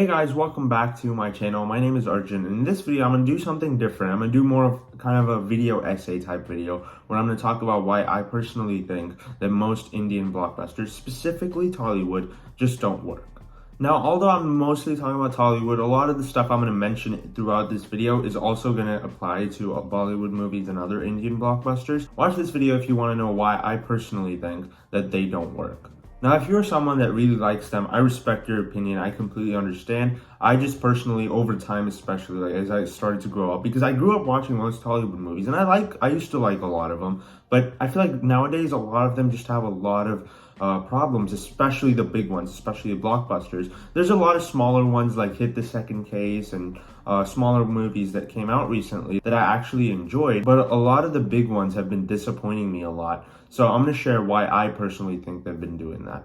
Hey guys, welcome back to my channel. My name is Arjun, and in this video I'm going to do something different. I'm going to do more of kind of a video essay type video where I'm going to talk about why I personally think that most Indian blockbusters, specifically Tollywood, just don't work. Now, although I'm mostly talking about Tollywood, a lot of the stuff I'm going to mention throughout this video is also going to apply to Bollywood movies and other Indian blockbusters. Watch this video if you want to know why I personally think that they don't work. Now, if you're someone that really likes them, I respect your opinion. I completely understand. I just personally, over time, especially like as I started to grow up, because I grew up watching most Hollywood movies, and I used to like a lot of them, but I feel like nowadays a lot of them just have a lot of problems, especially the big ones, especially the blockbusters. There's a lot of smaller ones like Hit the Second Case and smaller movies that came out recently that I actually enjoyed, but a lot of the big ones have been disappointing me a lot. So I'm going to share why I personally think they've been doing that.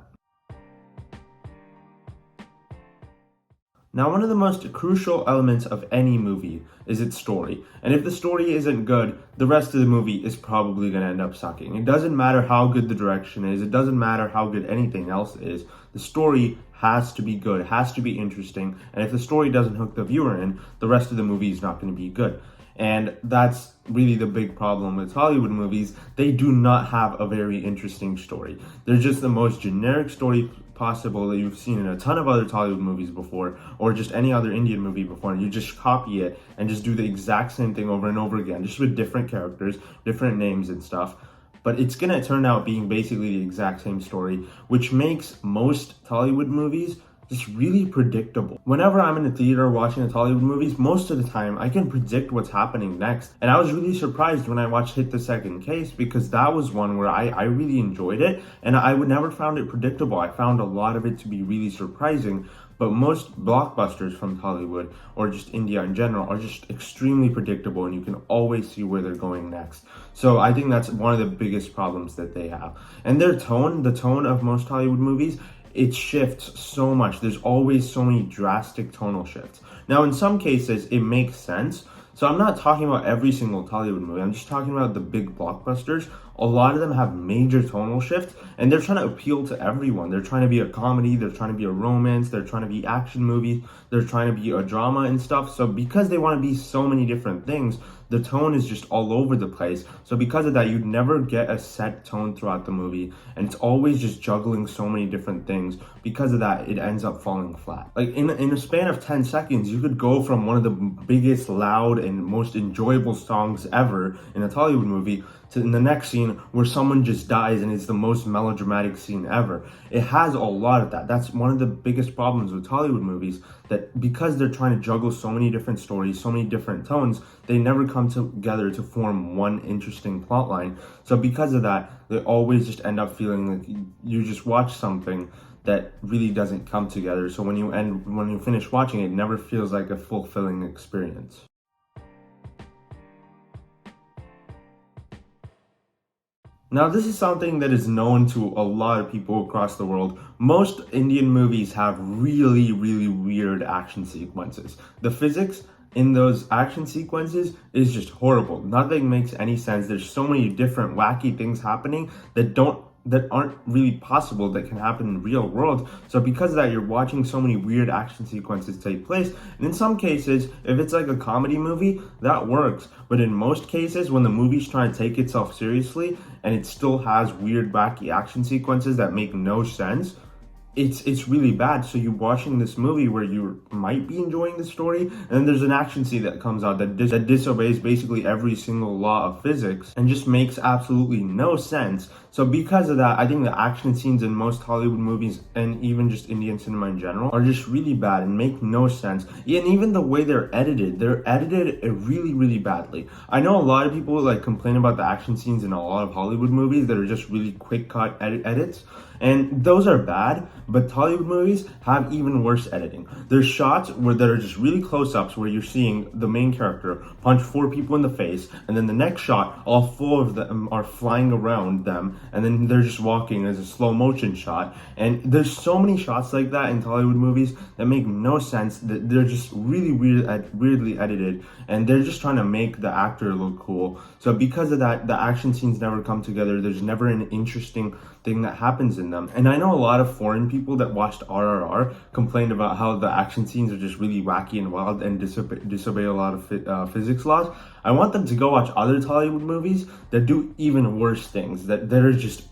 Now, one of the most crucial elements of any movie is its story. And if the story isn't good, the rest of the movie is probably going to end up sucking. It doesn't matter how good the direction is. It doesn't matter how good anything else is. The story has to be good, has to be interesting. And if the story doesn't hook the viewer in, the rest of the movie is not going to be good. And that's really the big problem with Hollywood movies. They do not have a very interesting story. They're just the most generic story possible that you've seen in a ton of other Tollywood movies before, or just any other Indian movie before, and you just copy it and just do the exact same thing over and over again, just with different characters, different names and stuff. But it's gonna turn out being basically the exact same story, which makes most Tollywood movies just really predictable. Whenever I'm in a theater watching the Tollywood movies, most of the time I can predict what's happening next. And I was really surprised when I watched Hit the Second Case, because that was one where I really enjoyed it, and I would never found it predictable. I found a lot of it to be really surprising. But most blockbusters from Tollywood, or just India in general, are just extremely predictable, and you can always see where they're going next. So I think that's one of the biggest problems that they have. And their tone, the tone of most Hollywood movies, it shifts so much. There's always so many drastic tonal shifts. Now, in some cases, it makes sense. So I'm not talking about every single Tollywood movie. I'm just talking about the big blockbusters. A lot of them have major tonal shifts, and they're trying to appeal to everyone. They're trying to be a comedy, they're trying to be a romance, they're trying to be action movies, they're trying to be a drama and stuff. So because they want to be so many different things, the tone is just all over the place. So because of that, you'd never get a set tone throughout the movie, and it's always just juggling so many different things. Because of that, it ends up falling flat. Like in a span of 10 seconds, you could go from one of the biggest, loud, and most enjoyable songs ever in a Tollywood movie to in the next scene where someone just dies and it's the most melodramatic scene ever. It has a lot of that. That's one of the biggest problems with Hollywood movies, that because they're trying to juggle so many different stories, so many different tones, they never come together to form one interesting plot line. So because of that, they always just end up feeling like you just watch something that really doesn't come together. So when you finish watching it, it never feels like a fulfilling experience. Now, this is something that is known to a lot of people across the world. Most Indian movies have really, really weird action sequences. The physics in those action sequences is just horrible. Nothing makes any sense. There's so many different wacky things happening that aren't really possible, that can happen in the real world. So because of that, you're watching so many weird action sequences take place. And in some cases, if it's like a comedy movie, that works. But in most cases, when the movie's trying to take itself seriously and it still has weird, wacky action sequences that make no sense, it's really bad. So you're watching this movie where you might be enjoying the story, and then there's an action scene that comes out that disobeys basically every single law of physics and just makes absolutely no sense. So because of that, I think the action scenes in most Hollywood movies, and even just Indian cinema in general, are just really bad and make no sense. And even the way they're edited really, really badly. I know a lot of people like complain about the action scenes in a lot of Hollywood movies that are just really quick cut edits. And those are bad, but Tollywood movies have even worse editing. There's shots that are just really close-ups where you're seeing the main character punch 4 people in the face, and then the next shot, all 4 of them are flying around them, and then they're just walking as a slow motion shot. And there's so many shots like that in Tollywood movies that make no sense, that they're just really weirdly edited, and they're just trying to make the actor look cool. So because of that, the action scenes never come together. There's never an interesting thing that happens in in them. And I know a lot of foreign people that watched RRR complained about how the action scenes are just really wacky and wild and disobey a lot of physics laws. I want them to go watch other Tollywood movies that do even worse things, that are just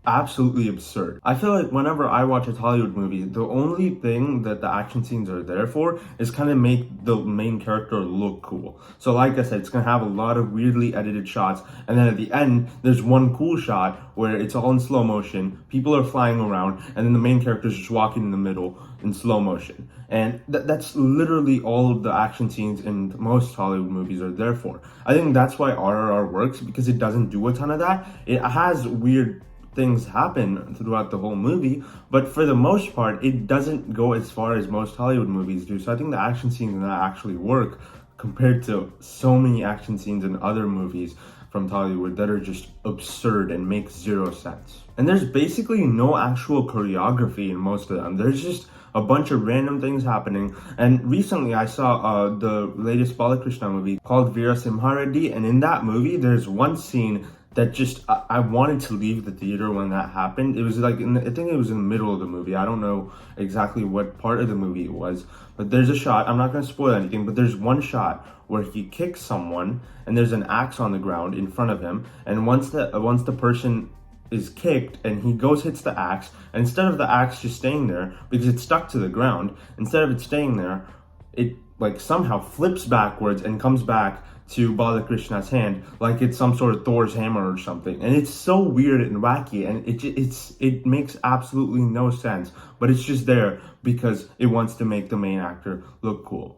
absolutely absurd. I feel like whenever I watch a Hollywood movie, the only thing that the action scenes are there for is kind of make the main character look cool. So like I said, it's gonna have a lot of weirdly edited shots, and then at the end, there's one cool shot where it's all in slow motion, people are flying around, and then the main character is just walking in the middle in slow motion. And that's literally all of the action scenes in most Hollywood movies are there for. I think that's why RRR works, because it doesn't do a ton of that. It has weird things happen throughout the whole movie, but for the most part, it doesn't go as far as most Hollywood movies do. So I think the action scenes in that actually work compared to so many action scenes in other movies from Tollywood that are just absurd and make zero sense. And there's basically no actual choreography in most of them. There's just a bunch of random things happening. And recently I saw the latest Balakrishna movie called Veera Simhareddy, and in that movie there's one scene that just, I wanted to leave the theater when that happened. It was like, I think it was in the middle of the movie. I don't know exactly what part of the movie it was, but there's a shot, I'm not gonna spoil anything, but there's one shot where he kicks someone and there's an axe on the ground in front of him. And once the person is kicked and he hits the axe, and instead of the axe just staying there, because it's stuck to the ground, instead of it staying there, it like somehow flips backwards and comes back to Balakrishna's hand like it's some sort of Thor's hammer or something. And it's so weird and wacky, and it makes absolutely no sense, but it's just there because it wants to make the main actor look cool.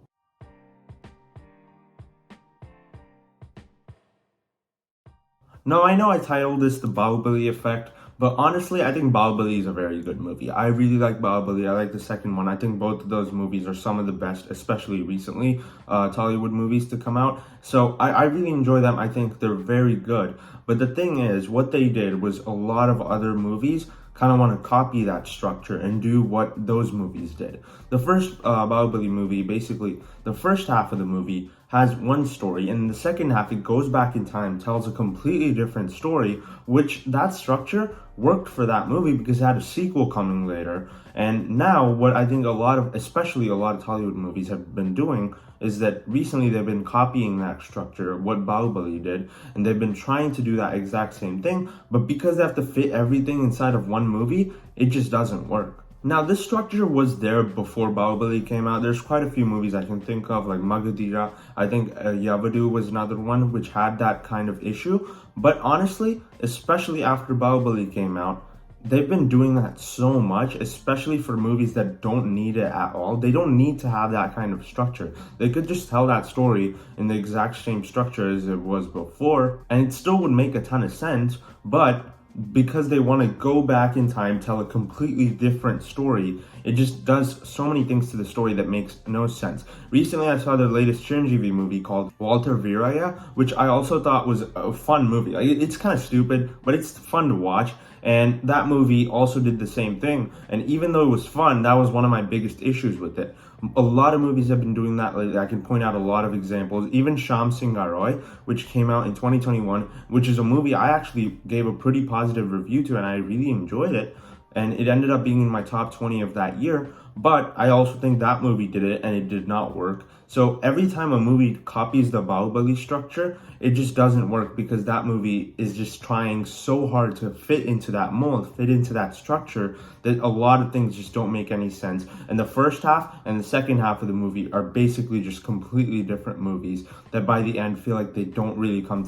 Now, I know I titled this the Bahubali effect, but honestly, I think Bahubali is a very good movie. I really like Bahubali. I like the second one. I think both of those movies are some of the best, especially recently, Tollywood movies to come out. So I really enjoy them. I think they're very good. But the thing is, what they did was a lot of other movies kind of want to copy that structure and do what those movies did. The first Bahubali movie, basically, the first half of the movie has one story, and in the second half, it goes back in time, tells a completely different story, which that structure worked for that movie because it had a sequel coming later. And now, what I think especially a lot of Hollywood movies have been doing is that recently they've been copying that structure, what Bahubali did, and they've been trying to do that exact same thing, but because they have to fit everything inside of one movie, it just doesn't work. Now, this structure was there before Bahubali came out. There's quite a few movies I can think of, like Magadira. I think Yavadu was another one which had that kind of issue. But honestly, especially after Bahubali came out, they've been doing that so much, especially for movies that don't need it at all. They don't need to have that kind of structure. They could just tell that story in the exact same structure as it was before, and it still would make a ton of sense, but because they want to go back in time, tell a completely different story, it just does so many things to the story that makes no sense. Recently, I saw the latest Chiranjeevi movie called Walter Viraya, which I also thought was a fun movie. Like, it's kind of stupid, but it's fun to watch. And that movie also did the same thing. And even though it was fun, that was one of my biggest issues with it. A lot of movies have been doing that lately. I can point out a lot of examples. Even Sham Singh Aroy, which came out in 2021, which is a movie I actually gave a pretty positive review to, and I really enjoyed it. And it ended up being in my top 20 of that year. But I also think that movie did it, and it did not work. So every time a movie copies the Bahubali structure, it just doesn't work because that movie is just trying so hard to fit into that mold, fit into that structure, that a lot of things just don't make any sense. And the first half and the second half of the movie are basically just completely different movies that by the end feel like they don't really come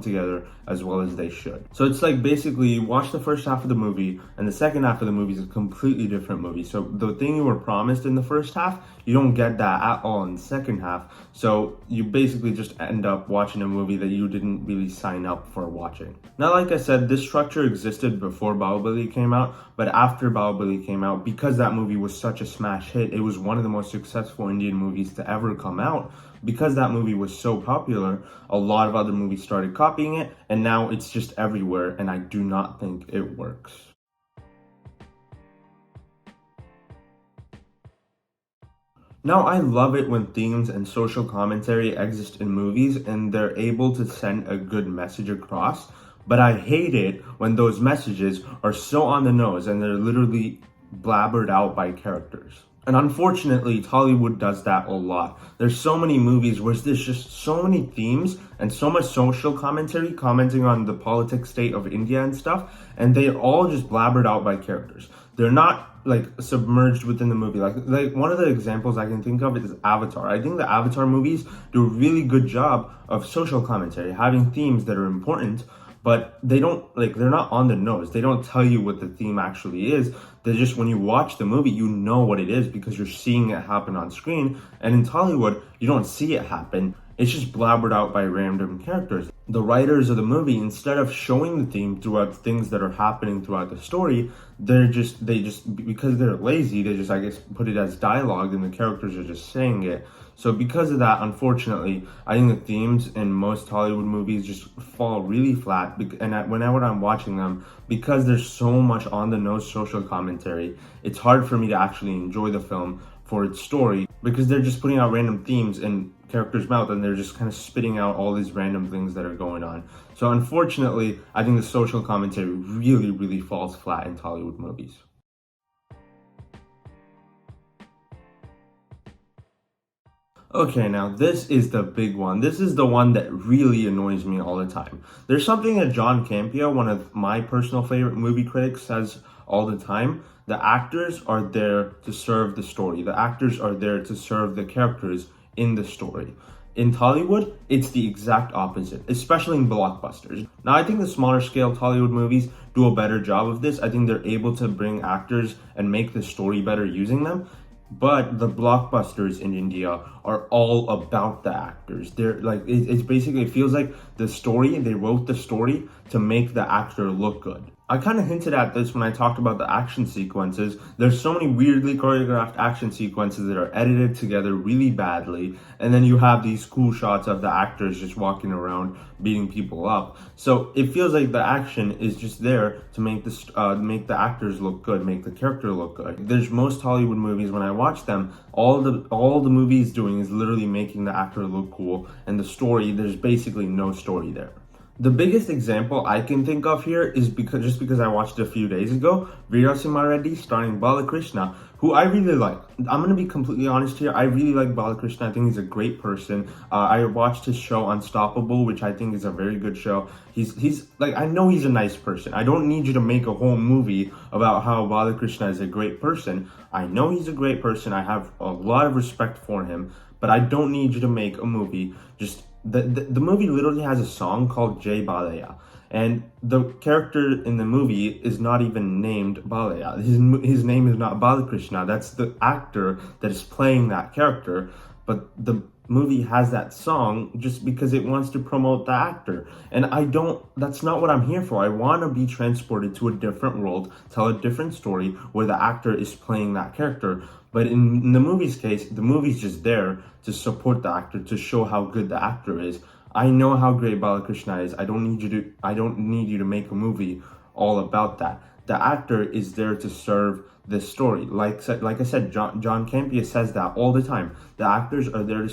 together as well as they should. So it's like basically you watch the first half of the movie and the second half of the movie is a completely different movie. So the thing you were promised in the first half, you don't get that at all in the second half. So you basically just end up watching a movie that you didn't really sign up for watching. Now, like I said, this structure existed before Bahubali came out, but after Bahubali came out, because that movie was such a smash hit, it was one of the most successful Indian movies to ever come out. Because that movie was so popular, a lot of other movies started copying it, and now it's just everywhere, and I do not think it works. Now, I love it when themes and social commentary exist in movies and they're able to send a good message across, But I hate it when those messages are so on the nose and they're literally blabbered out by characters. And unfortunately, Tollywood does that a lot. There's so many movies where there's just so many themes and so much social commentary commenting on the politic state of India and stuff, and they're all just blabbered out by characters. They're not like submerged within the movie. Like one of the examples I can think of is Avatar. I think the Avatar movies do a really good job of social commentary, having themes that are important, but they're not on the nose. They don't tell you what the theme actually is. They're just, when you watch the movie, you know what it is because you're seeing it happen on screen. And in Tollywood, you don't see it happen. It's just blabbered out by random characters. The writers of the movie, instead of showing the theme throughout things that are happening throughout the story, they just because they're lazy, they just, I guess, put it as dialogue and the characters are just saying it. So because of that, unfortunately, I think the themes in most Hollywood movies just fall really flat. And whenever I'm watching them, because there's so much on-the-nose social commentary, it's hard for me to actually enjoy the film for its story because they're just putting out random themes in characters' mouth and they're just kind of spitting out all these random things that are going on. So unfortunately, I think the social commentary really, really falls flat in Hollywood movies. Okay, now this is the big one. This is the one that really annoys me all the time. There's something that John Campea, one of my personal favorite movie critics, says all the time. The actors are there to serve the story. The actors are there to serve the characters in the story. In Tollywood, it's the exact opposite, especially in blockbusters. Now, I think the smaller scale Tollywood movies do a better job of this. I think they're able to bring actors and make the story better using them. But the blockbusters in India are all about the actors. They're like, it's basically, it feels like the story, they wrote the story to make the actor look good. I kind of hinted at this when I talked about the action sequences. There's so many weirdly choreographed action sequences that are edited together really badly. And then you have these cool shots of the actors just walking around beating people up. So it feels like the action is just there to make the actors look good, make the character look good. There's most Hollywood movies, when I watch them, all the movie is doing is literally making the actor look cool, and the story, there's basically no story there. The biggest example I can think of here is because I watched it a few days ago, Veerasimha Reddy starring Balakrishna, who I really like. I'm gonna be completely honest here. I really like Balakrishna. I think he's a great person. I watched his show Unstoppable, which I think is a very good show. He's like, I know he's a nice person. I don't need you to make a whole movie about how Balakrishna is a great person. I know he's a great person. I have a lot of respect for him, but I don't need you to make a movie just. The movie literally has a song called Jay Balaya, and the character in the movie is not even named Balaya. His name is not Balakrishna. That's the actor that is playing that character, but the movie has that song just because it wants to promote the actor. And that's not what I'm here for. I want to be transported to a different world, tell a different story where the actor is playing that character. But in the movie's case, the movie's just there to support the actor, to show how good the actor is. I know how great Balakrishna is. I don't need you to make a movie all about that. The actor is there to serve this story. Like I said, John Campea says that all the time. The actors are there to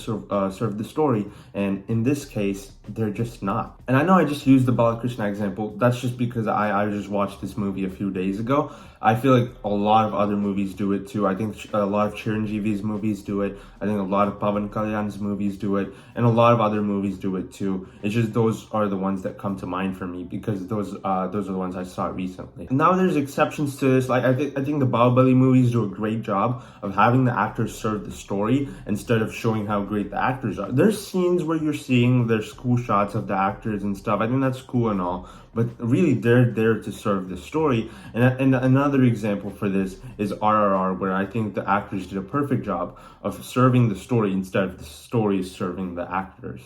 serve the story, and in this case, they're just not. And I know I just used the Balakrishna example. That's just because I just watched this movie a few days ago. I feel like a lot of other movies do it too. I think a lot of Chiranjeevi's movies do it. I think a lot of Pavan Kalyan's movies do it, and a lot of other movies do it too. It's just those are the ones that come to mind for me because those are the ones I saw recently. Now there's exceptions to this. Like I think the Bahubali movies do a great job of having the actors serve the story instead of showing how great the actors are. There's scenes where you're seeing there's cool shots of the actors and stuff. I think that's cool and all, but really they're there to serve the story. And another example for this is RRR, where I think the actors did a perfect job of serving the story instead of the story serving the actors.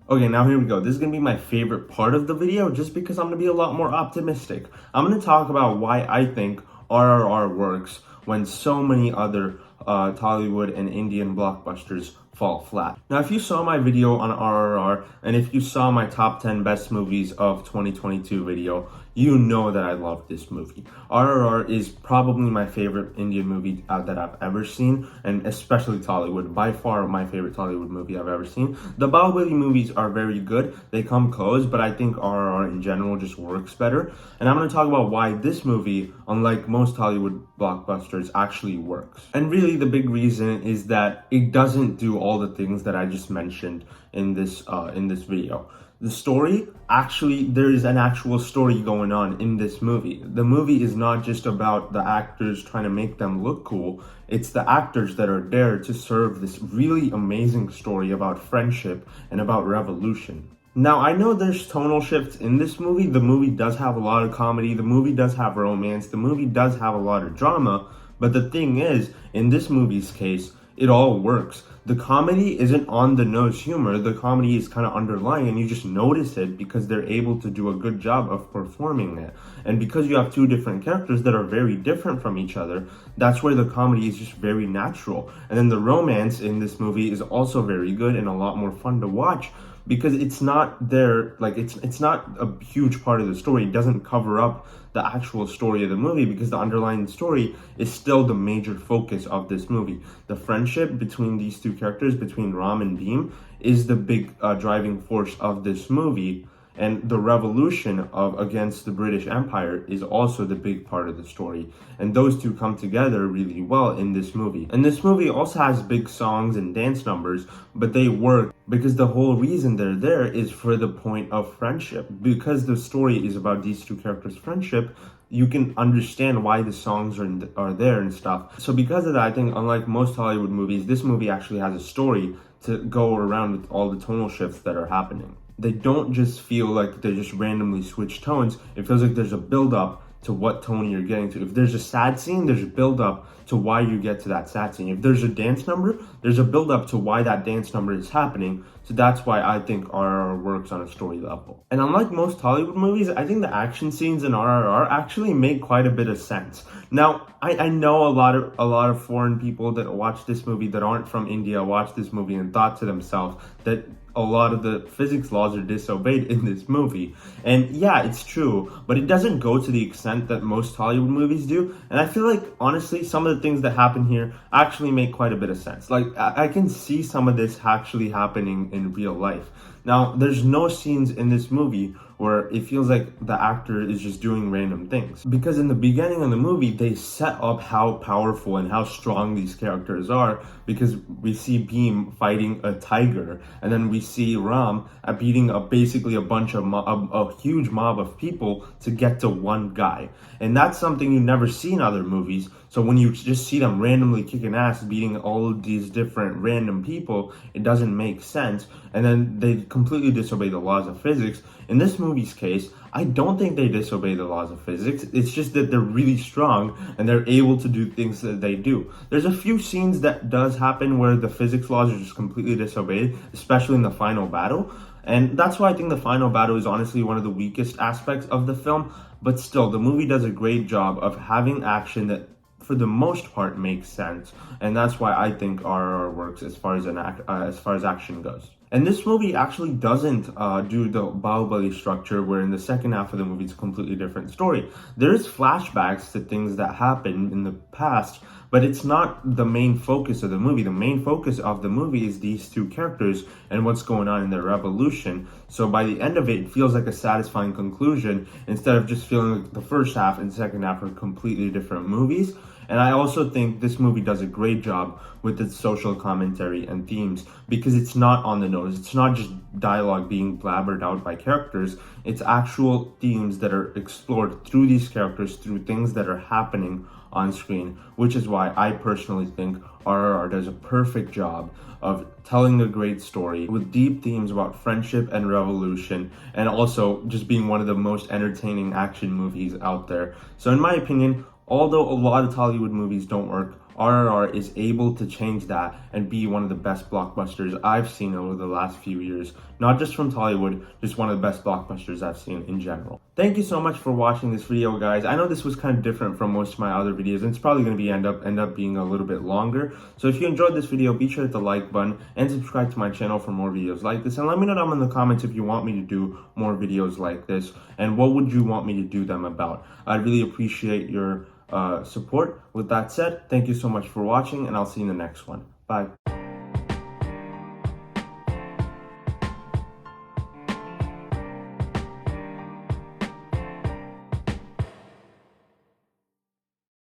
Okay, now here we go. This is going to be my favorite part of the video just because I'm going to be a lot more optimistic. I'm going to talk about why I think RRR works when so many other Tollywood and Indian blockbusters fall flat. Now, if you saw my video on RRR, and if you saw my top 10 best movies of 2022 video, you know that I love this movie. RRR is probably my favorite Indian movie that I've ever seen, and especially Tollywood. By far my favorite Tollywood movie I've ever seen. The Bahubali movies are very good. They come close, but I think RRR in general just works better. And I'm going to talk about why this movie, unlike most Tollywood blockbusters, actually works. And really the big reason is that it doesn't do all the things that I just mentioned in this video. The story, actually, there is an actual story going on in this movie. The movie is not just about the actors trying to make them look cool. It's the actors that are there to serve this really amazing story about friendship and about revolution. Now, I know there's tonal shifts in this movie. The movie does have a lot of comedy. The movie does have romance. The movie does have a lot of drama. But the thing is, in this movie's case, it all works. The comedy isn't on-the-nose humor. The comedy is kind of underlying, and you just notice it because they're able to do a good job of performing it. And because you have two different characters that are very different from each other, that's where the comedy is just very natural. And then the romance in this movie is also very good and a lot more fun to watch, because it's not there, like it's not a huge part of the story. It doesn't cover up the actual story of the movie, because the underlying story is still the major focus of this movie. The friendship between these two characters, between Ram and Bheem, is the big driving force of this movie. And the revolution against the British Empire is also the big part of the story. And those two come together really well in this movie. And this movie also has big songs and dance numbers, but they work because the whole reason they're there is for the point of friendship. Because the story is about these two characters' friendship, you can understand why the songs are there and stuff. So because of that, I think unlike most Hollywood movies, this movie actually has a story to go around with all the tonal shifts that are happening. They don't just feel like they just randomly switch tones. It feels like there's a build-up to what tone you're getting to. If there's a sad scene, there's a build-up to why you get to that sad scene. If there's a dance number, there's a build-up to why that dance number is happening. So that's why I think RRR works on a story level. And unlike most Hollywood movies, I think the action scenes in RRR actually make quite a bit of sense. Now, I know a lot of foreign people that watch this movie that aren't from India watch this movie and thought to themselves that a lot of the physics laws are disobeyed in this movie. And yeah, it's true, but it doesn't go to the extent that most Hollywood movies do. And I feel like, honestly, some of the things that happen here actually make quite a bit of sense. Like, I can see some of this actually happening in real life. Now, there's no scenes in this movie where it feels like the actor is just doing random things. Because in the beginning of the movie, they set up how powerful and how strong these characters are, because we see Bheem fighting a tiger, and then we see Ram beating basically a bunch of a huge mob of people to get to one guy. And that's something you never see in other movies. So when you just see them randomly kicking ass, beating all of these different random people, it doesn't make sense. And then they completely disobey the laws of physics. In this movie's case, I don't think they disobey the laws of physics. It's just that they're really strong and they're able to do things that they do. There's a few scenes that does happen where the physics laws are just completely disobeyed, especially in the final battle. And that's why I think the final battle is honestly one of the weakest aspects of the film. But still, the movie does a great job of having action that for the most part makes sense, and that's why I think RRR works as far as action goes. And this movie actually doesn't do the Bahubali structure, where in the second half of the movie it's a completely different story. There's flashbacks to things that happened in the past, but it's not the main focus of the movie. The main focus of the movie is these two characters and what's going on in their revolution. So by the end of it, it feels like a satisfying conclusion, instead of just feeling like the first half and second half are completely different movies. And I also think this movie does a great job with its social commentary and themes, because it's not on the nose. It's not just dialogue being blabbered out by characters. It's actual themes that are explored through these characters, through things that are happening on screen, which is why I personally think RRR does a perfect job of telling a great story with deep themes about friendship and revolution, and also just being one of the most entertaining action movies out there. So in my opinion, although a lot of Tollywood movies don't work, RRR is able to change that and be one of the best blockbusters I've seen over the last few years. Not just from Tollywood, just one of the best blockbusters I've seen in general. Thank you so much for watching this video, guys. I know this was kind of different from most of my other videos, and it's probably going to be end up being a little bit longer. So if you enjoyed this video, be sure to hit the like button and subscribe to my channel for more videos like this. And let me know down in the comments if you want me to do more videos like this, and what would you want me to do them about. I'd really appreciate your support. With that said, thank you so much for watching, and I'll see you in the next one. Bye.